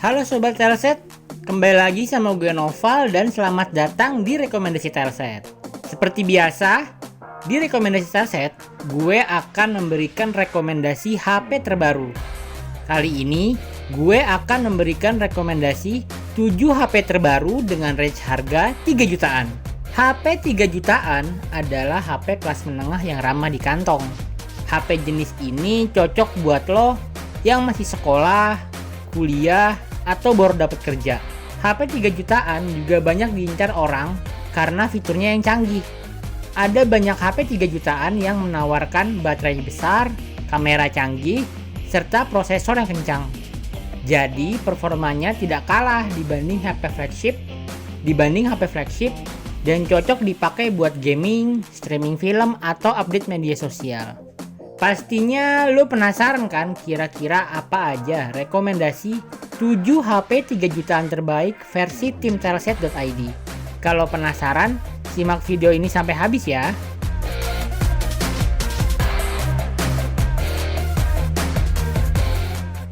Halo Sobat Telset, kembali lagi sama gue Noval dan selamat datang di Rekomendasi Telset. Seperti biasa, di Rekomendasi Telset, gue akan memberikan rekomendasi HP terbaru. Kali ini, gue akan memberikan rekomendasi 7 HP terbaru dengan range harga 3 jutaan. HP 3 jutaan adalah HP kelas menengah yang ramah di kantong. HP jenis ini cocok buat lo yang masih sekolah, kuliah, atau baru dapat kerja. HP 3 jutaan juga banyak diincar orang karena fiturnya yang canggih. Ada banyak HP 3 jutaan yang menawarkan baterai besar, kamera canggih, serta prosesor yang kencang. Jadi performanya tidak kalah dibanding HP flagship dan cocok dipakai buat gaming, streaming film, atau update media sosial. Pastinya lo penasaran kan kira-kira apa aja rekomendasi 7 HP 3 jutaan terbaik versi tim Telset.id. Kalau penasaran, simak video ini sampai habis ya.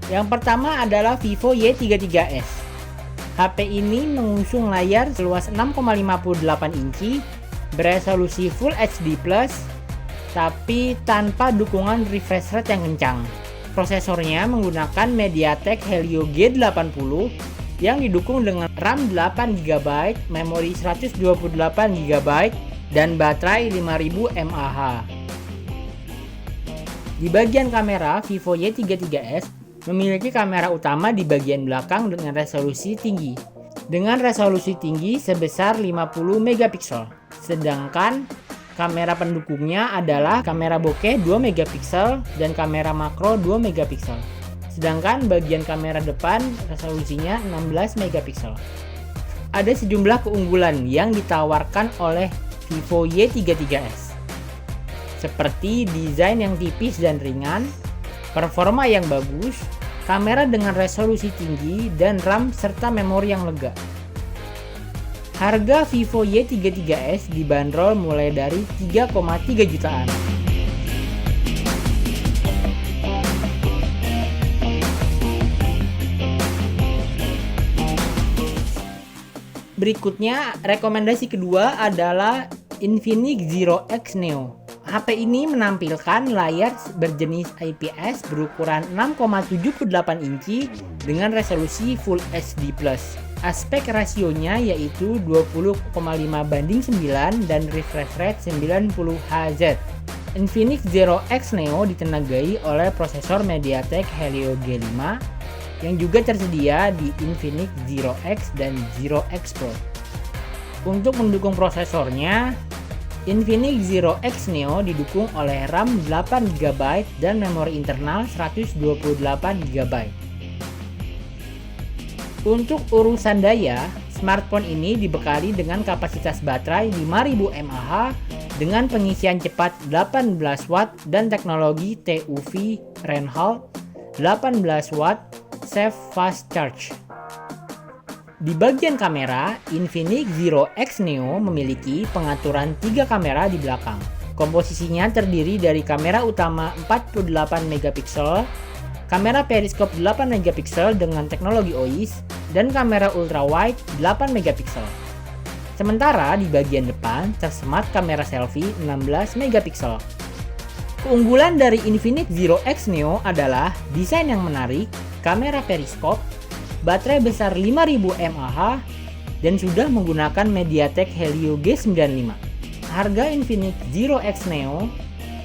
Yang pertama adalah Vivo Y33s. HP ini mengusung layar seluas 6,58 inci, beresolusi Full HD+, tapi tanpa dukungan refresh rate yang kencang. Prosesornya menggunakan MediaTek Helio G80 yang didukung dengan RAM 8GB, memori 128GB, dan baterai 5000 mAh. Di bagian kamera, Vivo Y33s memiliki kamera utama di bagian belakang dengan resolusi tinggi. Dengan resolusi tinggi sebesar 50 megapiksel. Sedangkan kamera pendukungnya adalah kamera bokeh 2 megapiksel dan kamera makro 2 megapiksel. Sedangkan bagian kamera depan resolusinya 16 megapiksel. Ada sejumlah keunggulan yang ditawarkan oleh Vivo Y33s. Seperti desain yang tipis dan ringan, performa yang bagus, kamera dengan resolusi tinggi, dan RAM serta memori yang lega. Harga Vivo Y33s dibanderol mulai dari 3,3 jutaan. Berikutnya, rekomendasi kedua adalah Infinix Zero X Neo. HP ini menampilkan layar berjenis IPS berukuran 6,78 inci dengan resolusi Full HD+. Aspek rasionya yaitu 20,5:9 dan refresh rate 90 Hz. Infinix Zero X Neo ditenagai oleh prosesor MediaTek Helio G5 yang juga tersedia di Infinix Zero X dan Zero X Pro. Untuk mendukung prosesornya, Infinix Zero X Neo didukung oleh RAM 8GB dan memori internal 128GB. Untuk urusan daya, smartphone ini dibekali dengan kapasitas baterai 5000 mAh dengan pengisian cepat 18 Watt dan teknologi TUV Reinhardt 18 Watt Safe Fast Charge. Di bagian kamera, Infinix Zero X Neo memiliki pengaturan 3 kamera di belakang. Komposisinya terdiri dari kamera utama 48 megapiksel, kamera periskop 8 megapiksel dengan teknologi OIS, dan kamera ultrawide 8 megapiksel. Sementara di bagian depan tersemat kamera selfie 16 megapiksel. Keunggulan dari Infinix Zero X Neo adalah desain yang menarik, kamera periskop, baterai besar 5000 mAh, dan sudah menggunakan MediaTek Helio G95. Harga Infinix Zero X Neo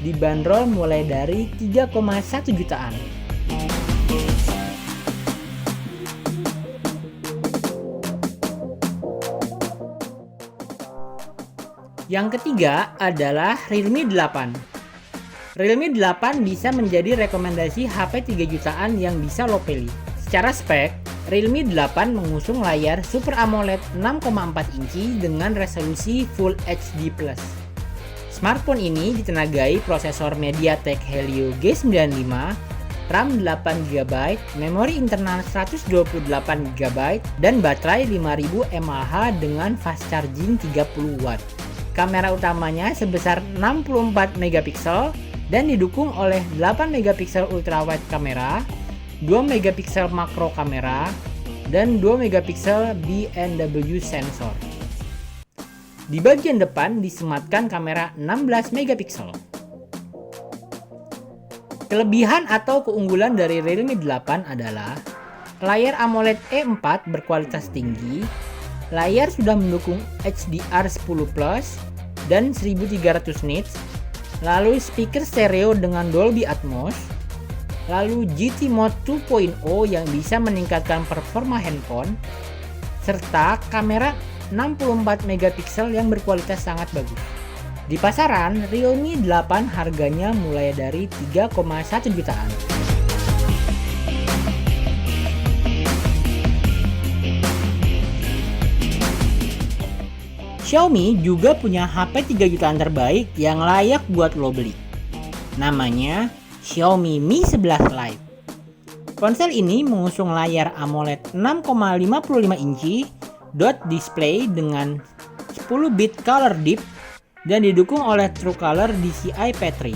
dibanderol mulai dari 3,1 jutaan. Yang ketiga adalah Realme 8. Realme 8 bisa menjadi rekomendasi HP 3 jutaan yang bisa lo pilih. Secara spek, Realme 8 mengusung layar Super AMOLED 6,4 inci dengan resolusi Full HD+. Smartphone ini ditenagai prosesor MediaTek Helio G95, RAM 8GB, memori internal 128GB, dan baterai 5000 mAh dengan fast charging 30 Watt. Kamera utamanya sebesar 64 megapiksel dan didukung oleh 8 megapiksel ultrawide kamera, 2 megapiksel makro kamera, dan 2 megapiksel B&W sensor. Di bagian depan disematkan kamera 16 megapiksel. Kelebihan atau keunggulan dari Realme 8 adalah layar AMOLED E4 berkualitas tinggi, layar sudah mendukung HDR10+ dan 1300 nits, lalu speaker stereo dengan Dolby Atmos, lalu GT Mode 2.0 yang bisa meningkatkan performa handphone, serta kamera 64 megapiksel yang berkualitas sangat bagus. Di pasaran, Realme 8 harganya mulai dari 3,1 jutaan. Xiaomi juga punya HP 3 jutaan terbaik yang layak buat lo beli. Namanya Xiaomi Mi 11 Lite. Ponsel ini mengusung layar AMOLED 6,55 inci dot display dengan 10 bit color depth dan didukung oleh TrueColor DCI P3.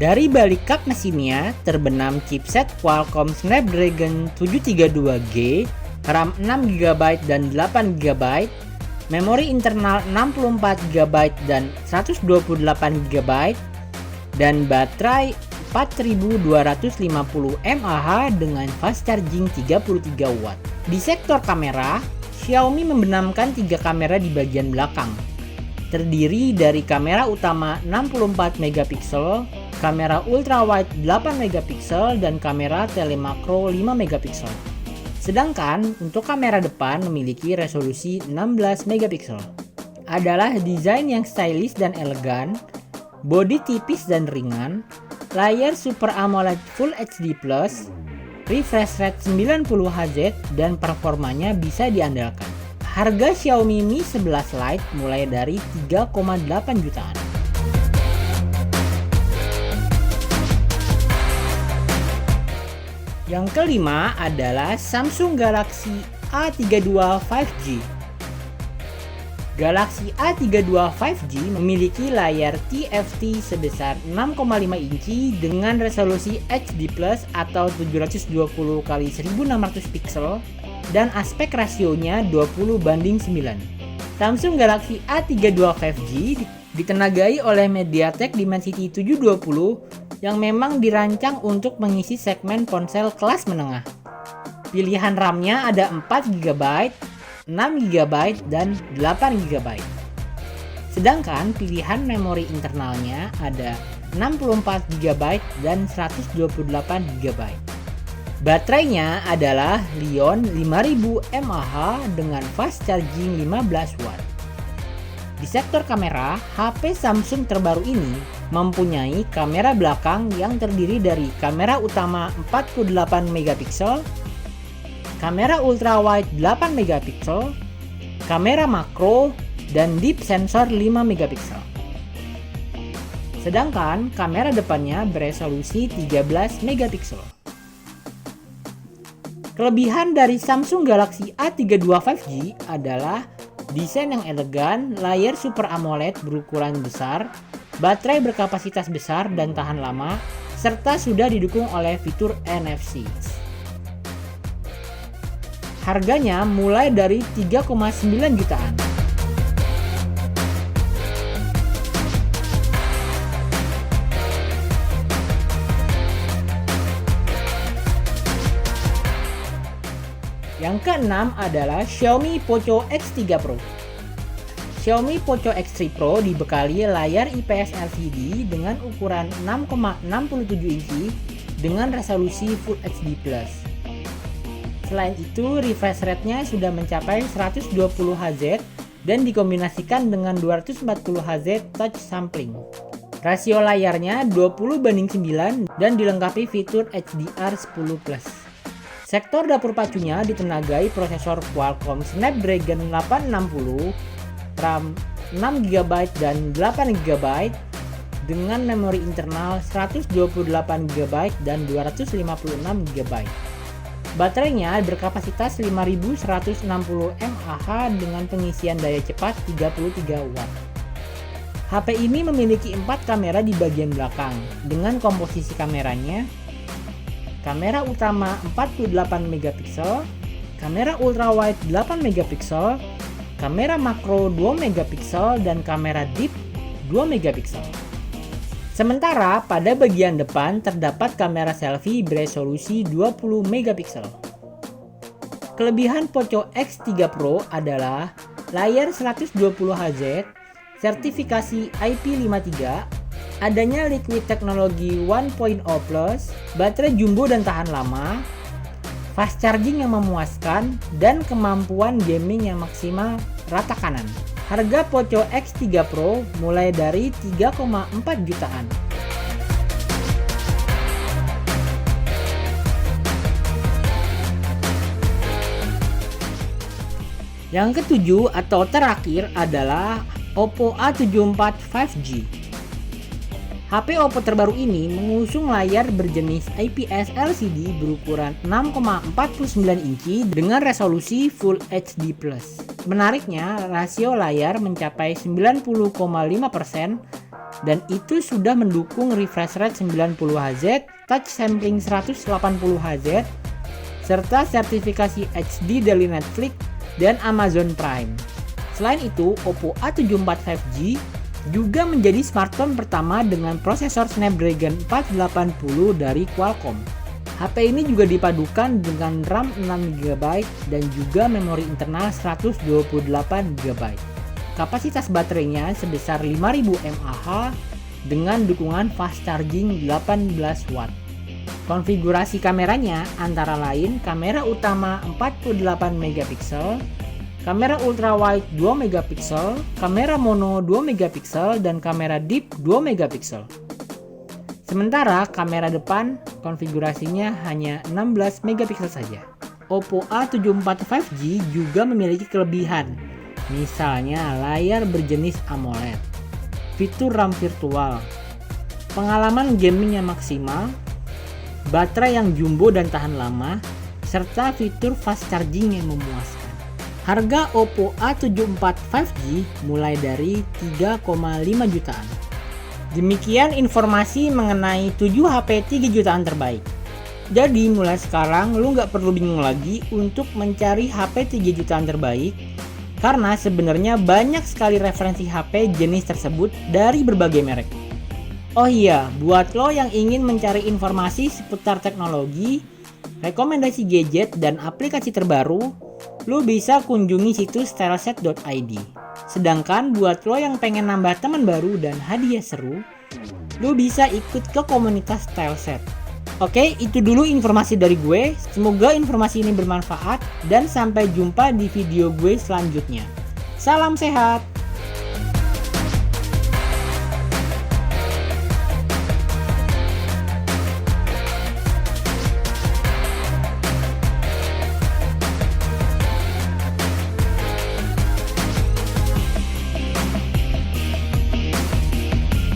Dari balik kap mesinnya terbenam chipset Qualcomm Snapdragon 732G, RAM 6GB dan 8GB, memori internal 64GB dan 128GB, dan baterai 4250 mAh dengan fast charging 33 watt. Di sektor kamera, Xiaomi membenamkan 3 kamera di bagian belakang, terdiri dari kamera utama 64 megapiksel, kamera ultrawide 8 megapiksel, dan kamera telemakro 5 megapiksel. Sedangkan untuk kamera depan memiliki resolusi 16 megapiksel. Adalah desain yang stylish dan elegan, bodi tipis dan ringan, layar Super AMOLED Full HD+, refresh rate 90Hz, dan performanya bisa diandalkan. Harga Xiaomi Mi 11 Lite mulai dari 3,8 jutaan. Yang kelima adalah Samsung Galaxy A32 5G. Galaxy A32 5G memiliki layar TFT sebesar 6,5 inci dengan resolusi HD+ atau 720x1600 pixel dan aspek rasionya 20:9. Samsung Galaxy A32 5G ditenagai oleh MediaTek Dimensity 720 yang memang dirancang untuk mengisi segmen ponsel kelas menengah. Pilihan RAM-nya ada 4GB, 6GB, dan 8GB. Sedangkan pilihan memori internalnya ada 64GB dan 128GB. Baterainya adalah Li-ion 5000 mAh dengan fast charging 15 watt. Di sektor kamera, HP Samsung terbaru ini mempunyai kamera belakang yang terdiri dari kamera utama 48 megapiksel, kamera ultrawide 8 megapiksel, kamera makro, dan deep sensor 5 megapiksel. Sedangkan kamera depannya beresolusi 13 megapiksel. Kelebihan dari Samsung Galaxy A32 5G adalah desain yang elegan, layar Super AMOLED berukuran besar, baterai berkapasitas besar dan tahan lama, serta sudah didukung oleh fitur NFC. Harganya mulai dari 3,9 jutaan. Yang keenam adalah Xiaomi Poco X3 Pro. Xiaomi Poco X3 Pro dibekali layar IPS LCD dengan ukuran 6,67 inci dengan resolusi Full HD+. Selain itu, refresh rate-nya sudah mencapai 120Hz dan dikombinasikan dengan 240Hz touch sampling. Rasio layarnya 20:9 dan dilengkapi fitur HDR10+. Sektor dapur pacunya ditenagai prosesor Qualcomm Snapdragon 860, RAM 6GB dan 8GB dengan memori internal 128GB dan 256GB. Baterainya berkapasitas 5160 mAh dengan pengisian daya cepat 33 watt. HP ini memiliki 4 kamera di bagian belakang dengan komposisi kameranya: kamera utama 48 megapiksel, kamera ultrawide 8 megapiksel, kamera makro 2 megapiksel, dan kamera deep 2 megapiksel. Sementara pada bagian depan terdapat kamera selfie beresolusi 20 megapiksel. Kelebihan Poco X3 Pro adalah layar 120Hz, sertifikasi IP53, adanya liquid teknologi 1.0+, baterai jumbo dan tahan lama, fast charging yang memuaskan, dan kemampuan gaming yang maksimal rata kanan. Harga Poco X3 Pro mulai dari 3,4 jutaan. Yang ketujuh atau terakhir adalah Oppo A74 5G. HP Oppo terbaru ini mengusung layar berjenis IPS LCD berukuran 6,49 inci dengan resolusi Full HD+. Menariknya, rasio layar mencapai 90,5% dan itu sudah mendukung refresh rate 90Hz, touch sampling 180Hz, serta sertifikasi HD dari Netflix dan Amazon Prime. Selain itu, Oppo A74 5G juga menjadi smartphone pertama dengan prosesor Snapdragon 480 dari Qualcomm. HP ini juga dipadukan dengan RAM 6GB dan juga memori internal 128GB. Kapasitas baterainya sebesar 5000 mAh dengan dukungan fast charging 18 watt. Konfigurasi kameranya antara lain kamera utama 48 megapiksel, kamera ultrawide 2 megapiksel, kamera mono 2 megapiksel, dan kamera deep 2 megapiksel. Sementara kamera depan konfigurasinya hanya 16 megapiksel saja. Oppo A74 5G juga memiliki kelebihan, misalnya layar berjenis AMOLED, fitur RAM virtual, pengalaman gaming yang maksimal, baterai yang jumbo dan tahan lama, serta fitur fast charging yang memuaskan. Harga Oppo A74 5G mulai dari 3,5 jutaan. Demikian informasi mengenai 7 HP 3 jutaan terbaik. Jadi mulai sekarang lu nggak perlu bingung lagi untuk mencari HP 3 jutaan terbaik, karena sebenarnya banyak sekali referensi HP jenis tersebut dari berbagai merek. Oh iya, buat lo yang ingin mencari informasi seputar teknologi, rekomendasi gadget, dan aplikasi terbaru, lo bisa kunjungi situs styleset.id. Sedangkan buat lo yang pengen nambah teman baru dan hadiah seru, lo bisa ikut ke komunitas Styleset. Oke, itu dulu informasi dari gue. Semoga informasi ini bermanfaat dan sampai jumpa di video gue selanjutnya. Salam sehat!